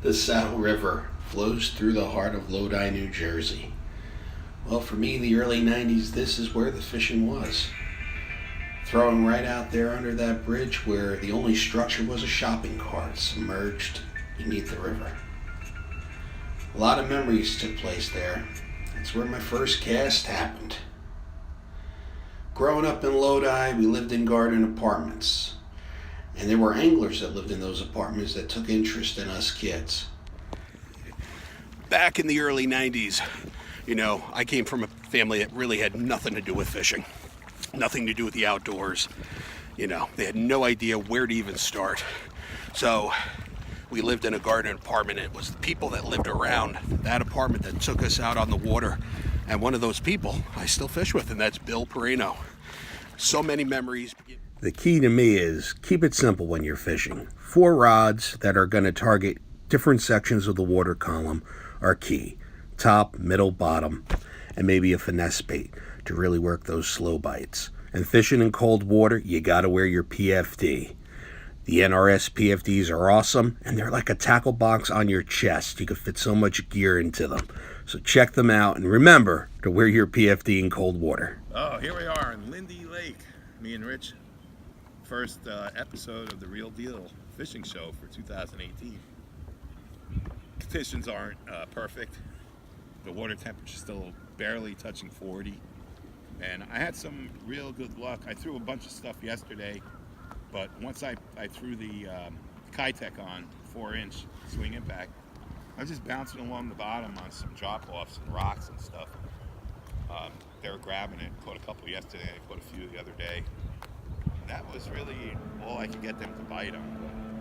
The Saddle River flows through the heart of Lodi, New Jersey. Well, for me, in the early 90s, this is where the fishing was. Throwing right out there under that bridge where the only structure was a shopping cart submerged beneath the river. A lot of memories took place there. That's where my first cast happened. Growing up in Lodi, we lived in garden apartments. And there were anglers that lived in those apartments that took interest in us kids. Back in the early 90s, I came from a family that really had nothing to do with fishing. Nothing to do with the outdoors. They had no idea where to even start. So we lived in a garden apartment. It was the people that lived around that apartment that took us out on the water. And one of those people I still fish with, and that's Bill Perino. So many memories. The key to me is keep it simple when you're fishing. 4 rods that are going to target different sections of the water column are key. Top, middle, bottom, and maybe a finesse bait to really work those slow bites. And fishing in cold water, you got to wear your PFD. The NRS PFDs are awesome, and they're like a tackle box on your chest. You can fit so much gear into them. So check them out, and remember to wear your PFD in cold water. Oh, here we are in Lindy Lake, me and Rich. First episode of the Real Deal fishing show for 2018. Conditions aren't perfect. The water temperature is still barely touching 40. And I had some real good luck. I threw a bunch of stuff yesterday, but once I threw the Kitech on 4-inch swing impact, I was just bouncing along the bottom on some drop-offs and rocks and stuff. They were grabbing it. Caught a couple yesterday. I caught a few the other day. That was really all I could get them to bite on.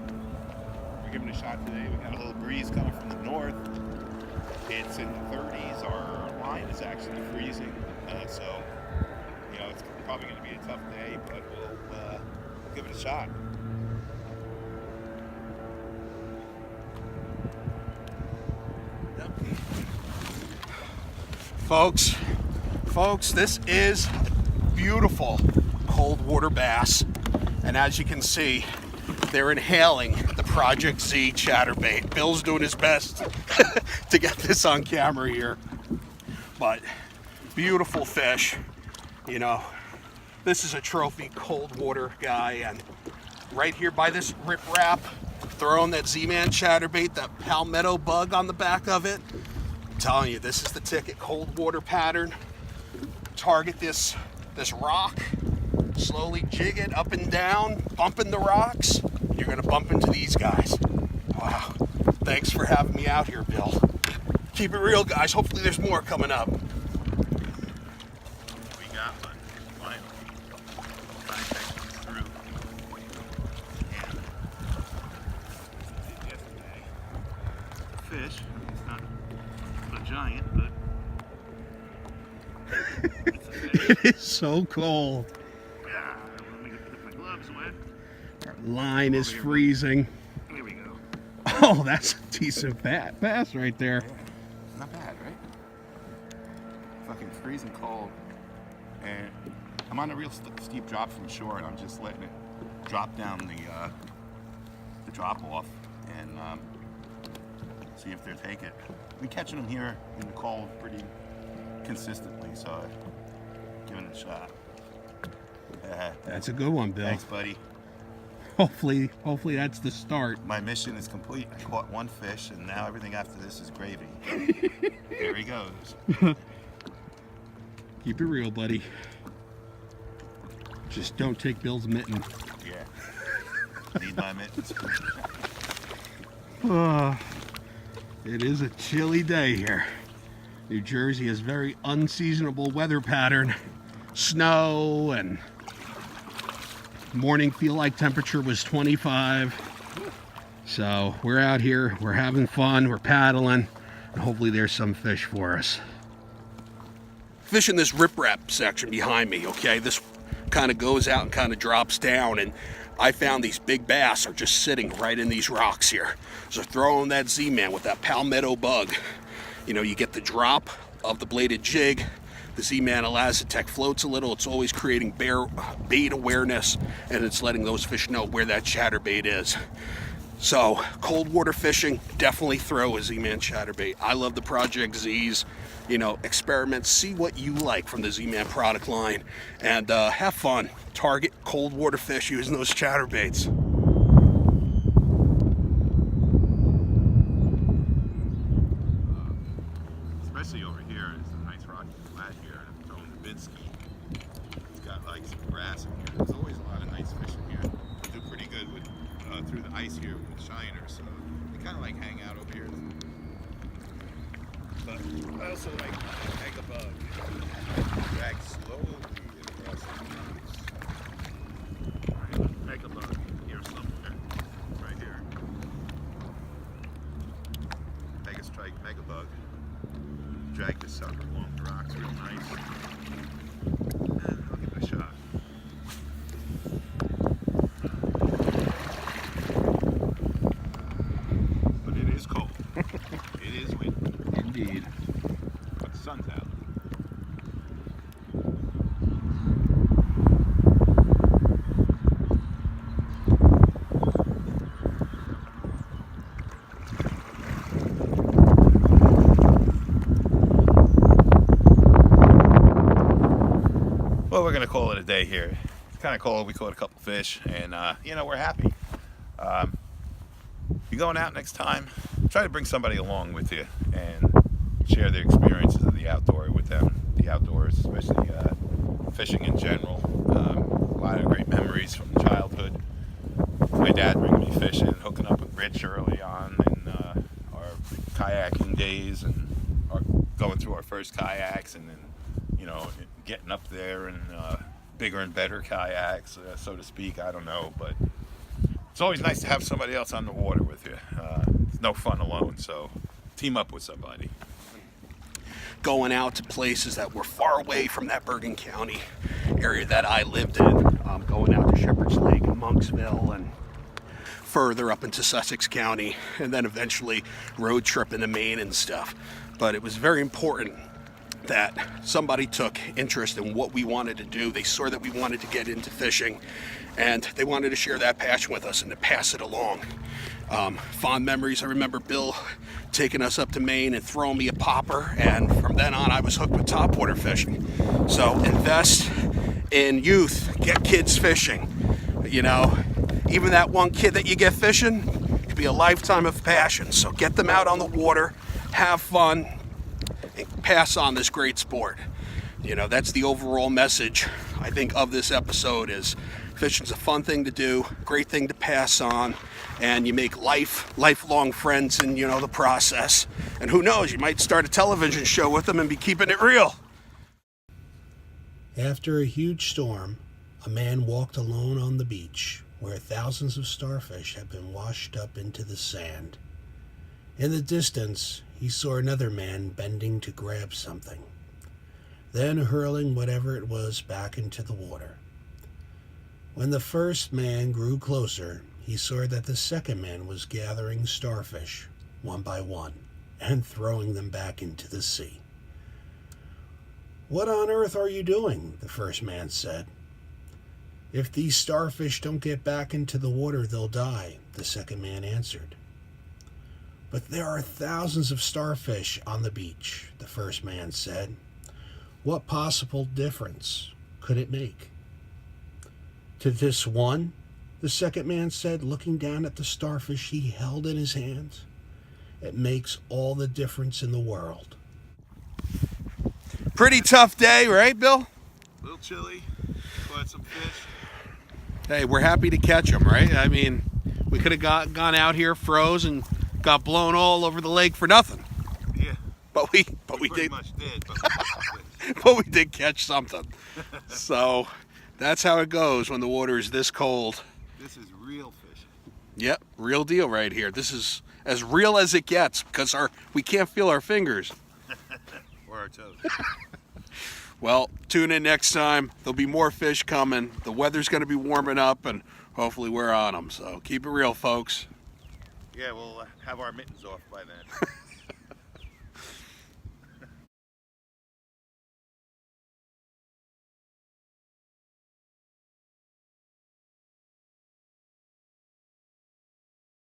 But we're giving it a shot today. We got a little breeze coming from the north. It's in the 30s. Our line is actually freezing. So, it's probably going to be a tough day, but we'll give it a shot. Yep. Folks, this is beautiful cold water bass, and as you can see, they're inhaling the Project Z chatterbait. Bill's doing his best to get this on camera here, but beautiful fish. This is a trophy cold water guy, and right here by this riprap, throwing that Z-Man chatterbait, that palmetto bug on the back of it. I'm telling you, this is the ticket. Cold water pattern. Target this rock. Slowly jig it up and down, bumping the rocks. You're gonna bump into these guys. Wow. Thanks for having me out here, Bill. Keep it real, guys. Hopefully there's more coming up. We got one. Finally. Kitech through. And yesterday. Fish. It's not a giant, but it's a fish. It is so cold. Our line is freezing. Here we go. Oh, that's a decent bass right there. Yeah. Not bad, right? Fucking freezing cold. And I'm on a real steep drop from shore, and I'm just letting it drop down the drop off and see if they take it. We're catching them here in the cold pretty consistently, so giving it a shot. That's a good one, Bill. Thanks, buddy. Hopefully that's the start. My mission is complete. I caught one fish, and now everything after this is gravy. There he goes. Keep it real, buddy. Just don't take Bill's mitten. Yeah. Need my mittens. It is a chilly day here. New Jersey has very unseasonable weather pattern. Snow, and morning feel like temperature was 25. So we're out here, we're having fun, we're paddling, and hopefully there's some fish for us. Fishing this riprap section behind me, okay? This kind of goes out and kind of drops down, and I found these big bass are just sitting right in these rocks here. So throwing that Z-Man with that palmetto bug, you get the drop of the bladed jig. The Z-Man Elazitech floats a little. It's always creating bait awareness, and it's letting those fish know where that chatterbait is. So cold water fishing, definitely throw a Z-Man chatterbait. I love the Project Z's. You know, experiment, see what you like from the Z-Man product line, and have fun. Target cold water fish using those chatterbaits. Especially over here, it's a nice rocky flat here. I'm throwing the bid ski. It's got like some grass in here. There's always a lot of nice fish in here. They do pretty good with through the ice here with shiners, so they kind of like hang out over here. But I also like mega bug. Drag slowly across the leaves. Mega bug here somewhere, right here. Mega strike, mega bug. Drag this sucker along the rocks real nice. And I'll give it a shot. But it is cold. It is windy. Indeed. But the sun's out. Well, we're gonna call it a day here. It's kind of cold. We caught a couple fish, and you know, we're happy. You're going out next time, try to bring somebody along with you and share their experiences of the outdoor with them. The outdoors, especially fishing in general. A lot of great memories from childhood. My dad bringing me fishing, hooking up with Rich early on in our kayaking days, and going through our first kayaks, and then, you know, getting up there in bigger and better kayaks, so to speak. I don't know, but it's always nice to have somebody else on the water with you. It's no fun alone, so team up with somebody. Going out to places that were far away from that Bergen County area that I lived in. Going out to Shepherd's Lake and Monksville and further up into Sussex County, and then eventually road trip into Maine and stuff. But it was very important that somebody took interest in what we wanted to do. They saw that we wanted to get into fishing, and they wanted to share that passion with us and to pass it along. Fond memories. I remember Bill taking us up to Maine and throwing me a popper, and from then on I was hooked with topwater fishing. So invest in youth, get kids fishing. You know, even that one kid that you get fishing could be a lifetime of passion. So get them out on the water, have fun, and pass on this great sport. You know, that's the overall message, I think, of this episode is fishing's a fun thing to do, great thing to pass on, and you make lifelong friends in, you know, the process. And who knows, you might start a television show with them and be keeping it real. After a huge storm, a man walked alone on the beach where thousands of starfish had been washed up into the sand. In the distance, he saw another man bending to grab something, then hurling whatever it was back into the water. When the first man grew closer, he saw that the second man was gathering starfish, one by one, and throwing them back into the sea. "What on earth are you doing?" the first man said. "If these starfish don't get back into the water, they'll die," the second man answered. "But there are thousands of starfish on the beach," the first man said. "What possible difference could it make?" "To this one," the second man said, looking down at the starfish he held in his hands, "it makes all the difference in the world." Pretty tough day, right, Bill? A little chilly, caught some fish. Hey, we're happy to catch them, right? I mean, we could have gone out here, froze, and got blown all over the lake for nothing. Yeah. But we pretty did. much did, but we caught fish. But we did catch something. So that's how it goes when the water is this cold. This is real fish. Yep, real deal right here. This is as real as it gets because we can't feel our fingers. Or our toes. Well, tune in next time. There'll be more fish coming. The weather's going to be warming up, and hopefully we're on them. So keep it real, folks. Yeah, we'll have our mittens off by then.